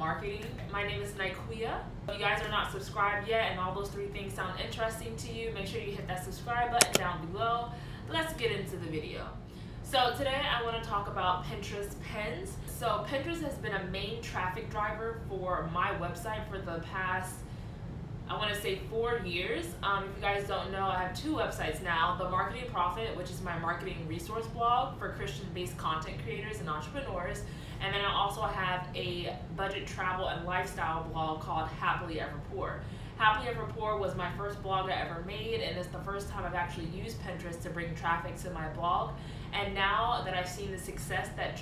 marketing. My name is Nikuya. If you guys are not subscribed yet and all those three things sound interesting to you, make sure you hit that subscribe button down below. Let's get into the video. So today I want to talk about Pinterest pins. So Pinterest has been a main traffic driver for my website for the past, I want to say 4 years. If you guys don't know, I have two websites now. The Marketing Profit, which is my marketing resource blog for Christian-based content creators and entrepreneurs. And then I also have a budget travel and lifestyle blog called Happily Ever Poor. Happily Ever Poor was my first blog I ever made, and it's the first time I've actually used Pinterest to bring traffic to my blog. And now that I've seen the success that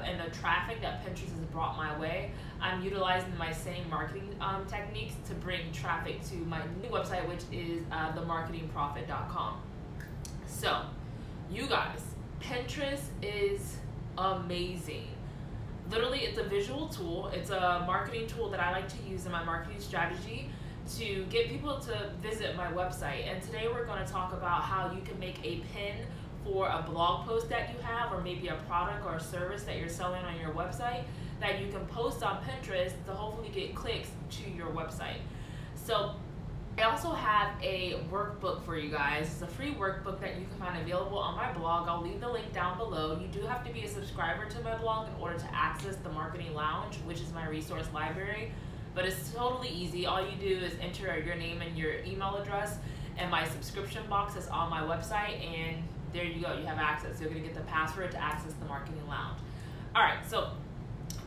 and the traffic that Pinterest has brought my way, I'm utilizing my same marketing techniques to bring traffic to my new website, which is themarketingprofit.com. So, you guys, Pinterest is amazing. Literally, it's a visual tool. It's a marketing tool that I like to use in my marketing strategy to get people to visit my website. And today we're going to talk about how you can make a pin for a blog post that you have, or maybe a product or a service that you're selling on your website that you can post on Pinterest to hopefully get clicks to your website. So I also have a workbook for you guys. It's a free workbook that you can find available on my blog. I'll leave the link down below. You do have to be a subscriber to my blog in order to access the Marketing Lounge, which is my resource library. But it's totally easy. All you do is enter your name and your email address, and my subscription box is on my website, and there you go. You have access. You're going to get the password to access the Marketing Lounge. All right, so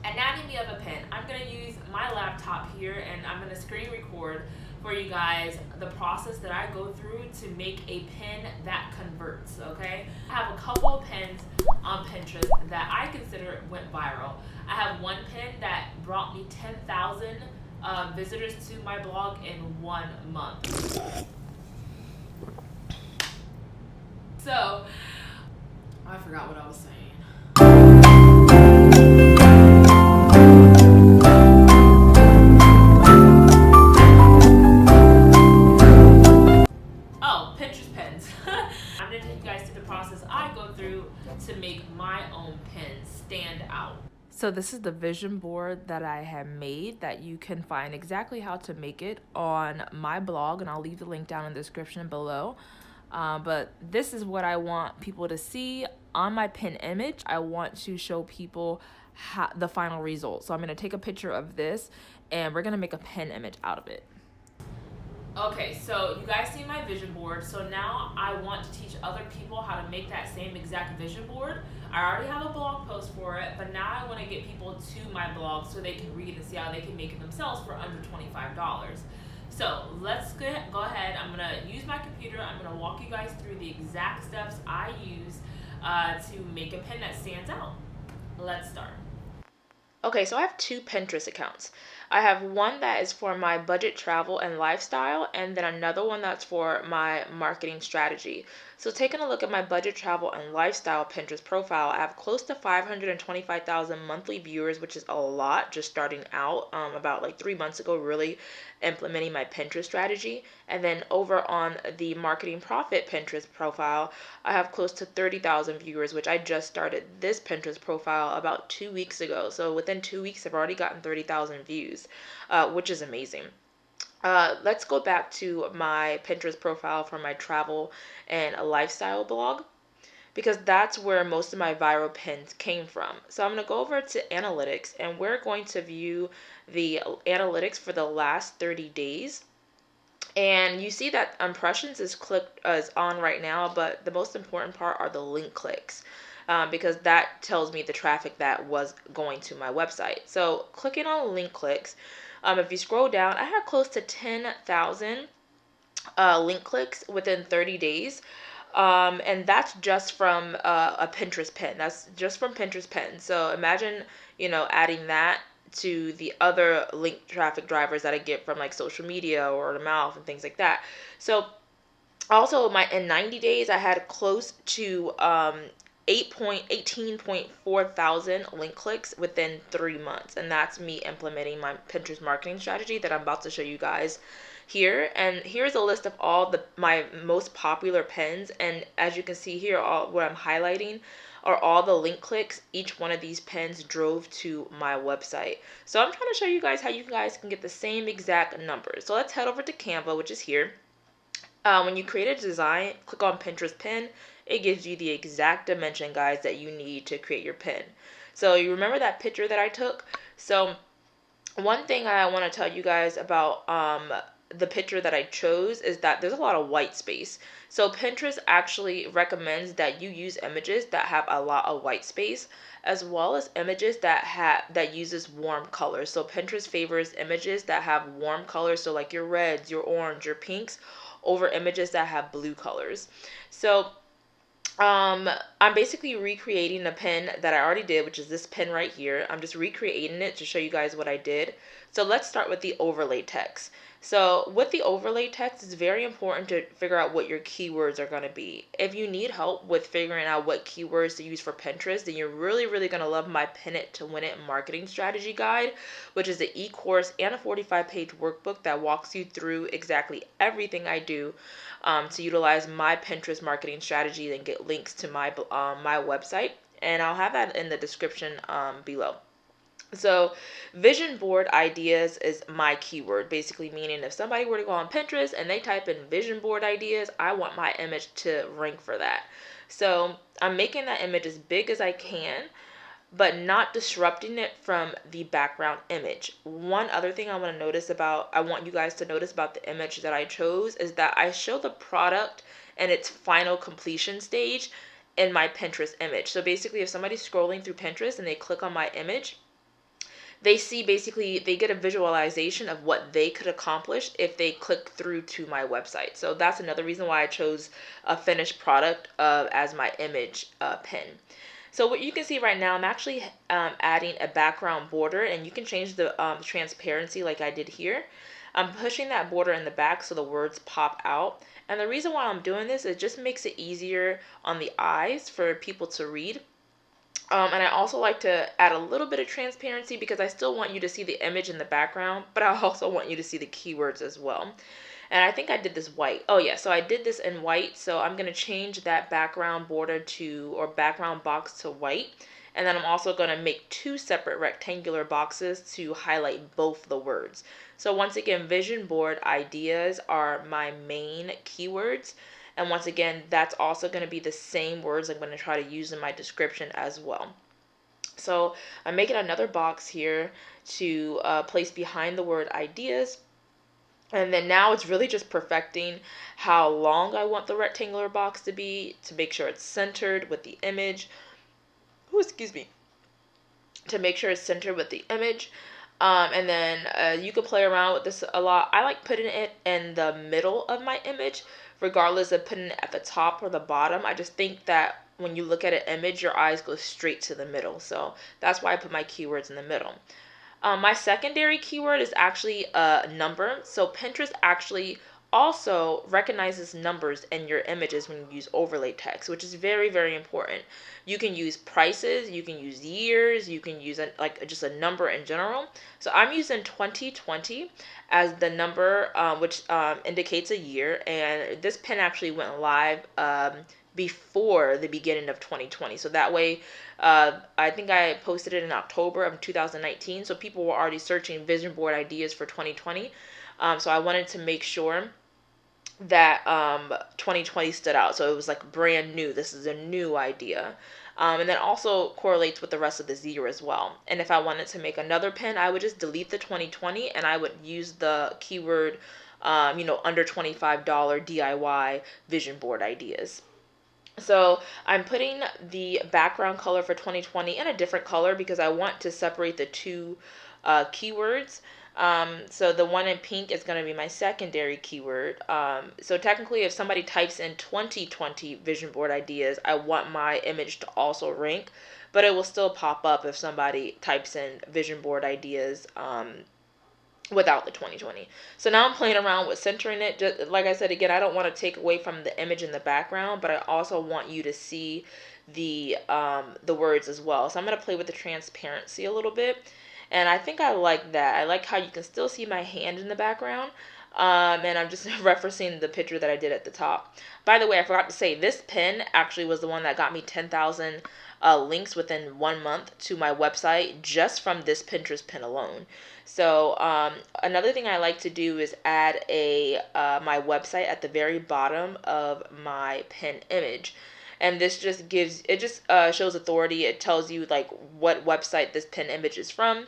anatomy of a pin. I'm going to use my laptop here, and I'm going to screen record for you guys the process that I go through to make a pin that converts, okay? I have a couple of pins on Pinterest that I consider went viral. I have one pin that brought me 10,000 visitors to my blog in 1 month. So, I forgot what I was saying. Oh, Pinterest pins. I'm going to take you guys through the process I go through to make my own pins stand out. So this is the vision board that I have made that you can find exactly how to make it on my blog, and I'll leave the link down in the description below. But this is what I want people to see on my pin image. I want to show people the final result. So I'm going to take a picture of this, and we're going to make a pin image out of it. Okay, so you guys see my vision board. So now I want to teach other people how to make that same exact vision board. I already have a blog post for it, but now I want to get people to my blog so they can read and see how they can make it themselves for under $25. So let's go ahead. I'm going to use my computer. I'm going to walk you guys through the exact steps I use to make a pin that stands out. Let's start. Okay, so I have two Pinterest accounts. I have one that is for my budget travel and lifestyle, and then another one that's for my marketing strategy. So taking a look at my budget travel and lifestyle Pinterest profile, I have close to 525,000 monthly viewers, which is a lot just starting out, about like 3 months ago, really implementing my Pinterest strategy. And then over on the Marketing Profit Pinterest profile, I have close to 30,000 viewers, which I just started this Pinterest profile about 2 weeks ago. So within 2 weeks, I've already gotten 30,000 views, which is amazing. Let's go back to my Pinterest profile for my travel and a lifestyle blog, because that's where most of my viral pins came from. So I'm going to go over to analytics, and we're going to view the analytics for the last 30 days. And you see that impressions is on right now, but the most important part are the link clicks. Because that tells me the traffic that was going to my website. So clicking on link clicks, if you scroll down, I had close to 10,000 link clicks within 30 days. And that's just from a Pinterest pin. That's just from Pinterest pin. So imagine, adding that to the other link traffic drivers that I get from like social media or word of mouth and things like that. So also in 90 days, I had close to 18.4 thousand link clicks within 3 months. And that's me implementing my Pinterest marketing strategy that I'm about to show you guys here. And here's a list of all my most popular pins. And as you can see here, what I'm highlighting or all the link clicks, each one of these pins drove to my website. So I'm trying to show you guys how you guys can get the same exact numbers. So let's head over to Canva, which is here. When you create a design, click on Pinterest pin. It gives you the exact dimension, guys, that you need to create your pin. So you remember that picture that I took? So one thing I want to tell you guys about the picture that I chose is that there's a lot of white space. So Pinterest actually recommends that you use images that have a lot of white space, as well as images that uses warm colors. So Pinterest favors images that have warm colors, so like your reds, your orange, your pinks, over images that have blue colors. So I'm basically recreating a pin that I already did, which is this pin right here. I'm just recreating it to show you guys what I did. So let's start with the overlay text. So with the overlay text, it's very important to figure out what your keywords are going to be. If you need help with figuring out what keywords to use for Pinterest, then you're really going to love my Pin It to Win It marketing strategy guide, which is an e-course and a 45-page workbook that walks you through exactly everything I do to utilize my Pinterest marketing strategy and get links to my website. And I'll have that in the description below. So vision board ideas is my keyword, basically meaning if somebody were to go on Pinterest and they type in vision board ideas, I want my image to rank for that. So I'm making that image as big as I can, but not disrupting it from the background image. One other thing I want you guys to notice about the image that I chose is that I show the product and its final completion stage in my Pinterest image. So basically, if somebody's scrolling through Pinterest and they click on my image, they get a visualization of what they could accomplish if they click through to my website. So that's another reason why I chose a finished product as my image pin. So what you can see right now, I'm actually adding a background border, and you can change the transparency like I did here. I'm pushing that border in the back so the words pop out. And the reason why I'm doing this is it just makes it easier on the eyes for people to read. And I also like to add a little bit of transparency because I still want you to see the image in the background, but I also want you to see the keywords as well. And I think I did this white. Oh yeah, so I did this in white. So I'm going to change that background border or background box to white. And then I'm also going to make two separate rectangular boxes to highlight both the words. So once again, vision board ideas are my main keywords. And once again, that's also going to be the same words I'm going to try to use in my description as well. So I'm making another box here to place behind the word ideas. And then now it's really just perfecting how long I want the rectangular box to be to make sure it's centered with the image. Oh, excuse me. To make sure it's centered with the image. And then you can play around with this a lot. I like putting it in the middle of my image, regardless of putting it at the top or the bottom. I just think that when you look at an image, your eyes go straight to the middle. So that's why I put my keywords in the middle. My secondary keyword is actually a number. So Pinterest actually also recognizes numbers in your images when you use overlay text, which is very important. You can use prices, you can use years, you can use just a number in general. So I'm using 2020 as the number, which indicates a year, and this pin actually went live before the beginning of 2020. So that way, I think I posted it in October of 2019. So people were already searching vision board ideas for 2020. So I wanted to make sure that 2020 stood out. So it was like brand new. This is a new idea. And then also correlates with the rest of the year as well. And if I wanted to make another pin, I would just delete the 2020 and I would use the keyword, under $25 DIY vision board ideas. So I'm putting the background color for 2020 in a different color because I want to separate the two keywords. So the one in pink is going to be my secondary keyword. So technically, if somebody types in 2020 vision board ideas, I want my image to also rank, but it will still pop up if somebody types in vision board ideas without the 2020. So now I'm playing around with centering it. Just like I said, again, I don't want to take away from the image in the background, but I also want you to see the words as well. So I'm going to play with the transparency a little bit. And I think I like that. I like how you can still see my hand in the background, And I'm just referencing the picture that I did at the top. By the way, I forgot to say, this pin actually was the one that got me 10,000 links within 1 month to my website just from this Pinterest pin alone. So another thing I like to do is add my website at the very bottom of my pin image. And this just shows authority. It tells you like what website this pin image is from.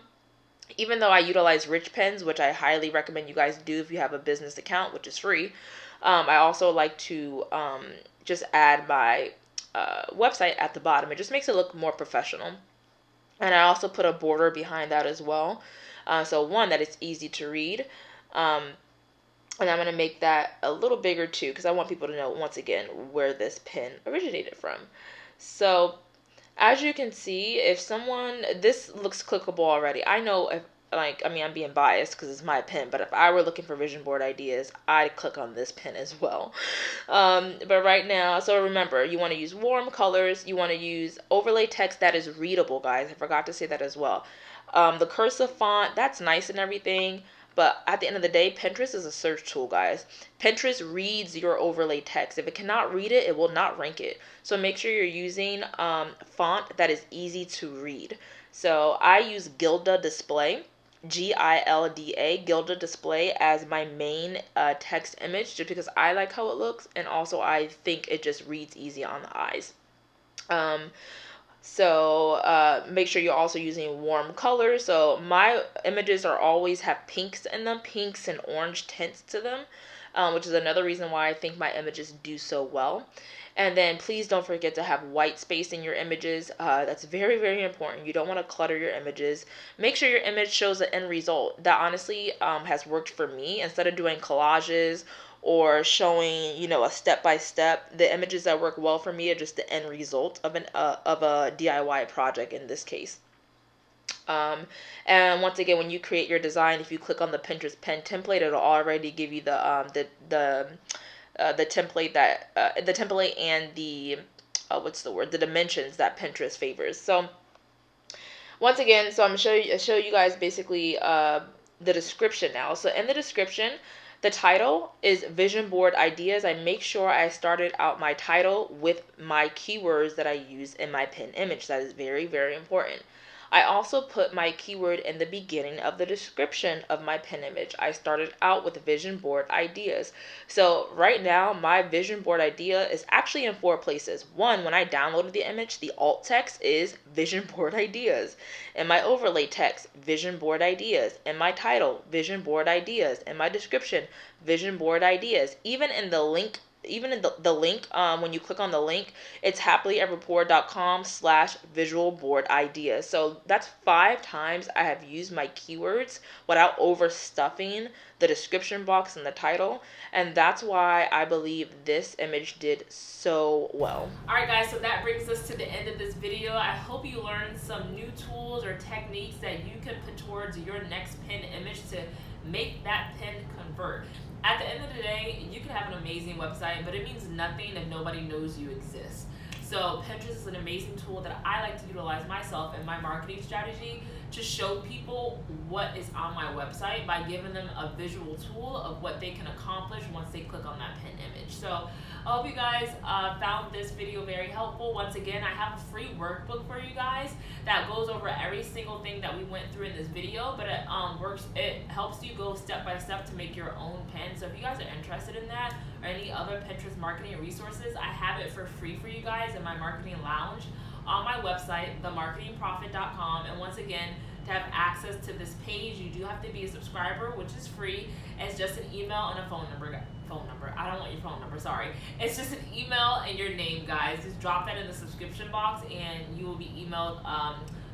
Even though I utilize Rich Pens, which I highly recommend you guys do if you have a business account, which is free, I also like to just add my website at the bottom. It just makes it look more professional. And I also put a border behind that as well. So one, that it's easy to read. And I'm going to make that a little bigger too, because I want people to know, once again, where this pin originated from. So as you can see, this looks clickable already. I know if, I'm being biased because it's my pin, but if I were looking for vision board ideas, I'd click on this pin as well. But right now, so remember, you want to use warm colors. You want to use overlay text that is readable, guys. I forgot to say that as well. The cursive font, that's nice and everything. But at the end of the day, Pinterest is a search tool, guys. Pinterest reads your overlay text. If it cannot read it, it will not rank it. So make sure you're using font that is easy to read. So I use Gilda Display, Gilda, Gilda Display, as my main text image, just because I like how it looks, and also I think it just reads easy on the eyes. So make sure you're also using warm colors. So my images always have pinks in them, pinks and orange tints to them, which is another reason why I think my images do so well. And then please don't forget to have white space in your images. That's very, very important. You don't want to clutter your images. Make sure your image shows the end result. That honestly has worked for me. Instead of doing collages or showing, a step-by-step, the images that work well for me are just the end result of a DIY project in this case. And once again, when you create your design, if you click on the Pinterest pen template, it'll already give you the template and the dimensions that Pinterest favors. So once again, so I'm gonna show you guys basically the description now. So in the description, the title is Vision Board Ideas. I make sure I started out my title with my keywords that I use in my pin image. That is very, very important. I also put my keyword in the beginning of the description of my pin image. I started out with vision board ideas. So right now, my vision board idea is actually in 4 places. One, when I downloaded the image, the alt text is vision board ideas. In my overlay text, vision board ideas. In my title, vision board ideas. In my description, vision board ideas. Even in the link, when you click on the link, it's happilyeverpoor.com/visual board ideas. So that's 5 times I have used my keywords without overstuffing the description box and the title. And that's why I believe this image did so well. Alright guys, so that brings us to the end of this video. I hope you learned some new tools or techniques that you can put towards your next pin image to make that pin convert. At the end of the day, you can have an amazing website, but it means nothing if nobody knows you exist. So Pinterest is an amazing tool that I like to utilize myself in my marketing strategy to show people what is on my website by giving them a visual tool of what they can accomplish once they click on that pin image. So I hope you guys found this video very helpful. Once again, I have a free workbook for you guys that goes over every single thing that we went through in this video, but it helps you go step by step to make your own pin. So if you guys are interested in that or any other Pinterest marketing resources, I have it for free for you guys in my marketing lounge on my website, themarketingprophet.com. And once again, to have access to this page, you do have to be a subscriber, which is free. It's just an email and a phone number. I don't want your phone number, sorry. It's just an email and your name, guys. Just drop that in the subscription box and you will be emailed.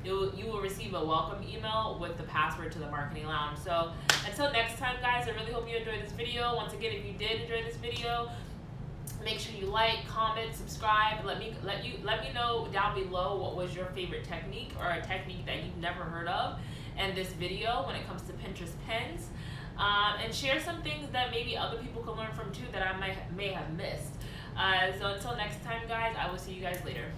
You will receive a welcome email with the password to the marketing lounge. So until next time, guys, I really hope you enjoyed this video. Once again, if you did enjoy this video, make sure you like, comment, subscribe. Let me know down below what was your favorite technique or a technique that you've never heard of in this video when it comes to Pinterest pins. And share some things that maybe other people can learn from too that I may have missed. So until next time, guys, I will see you guys later.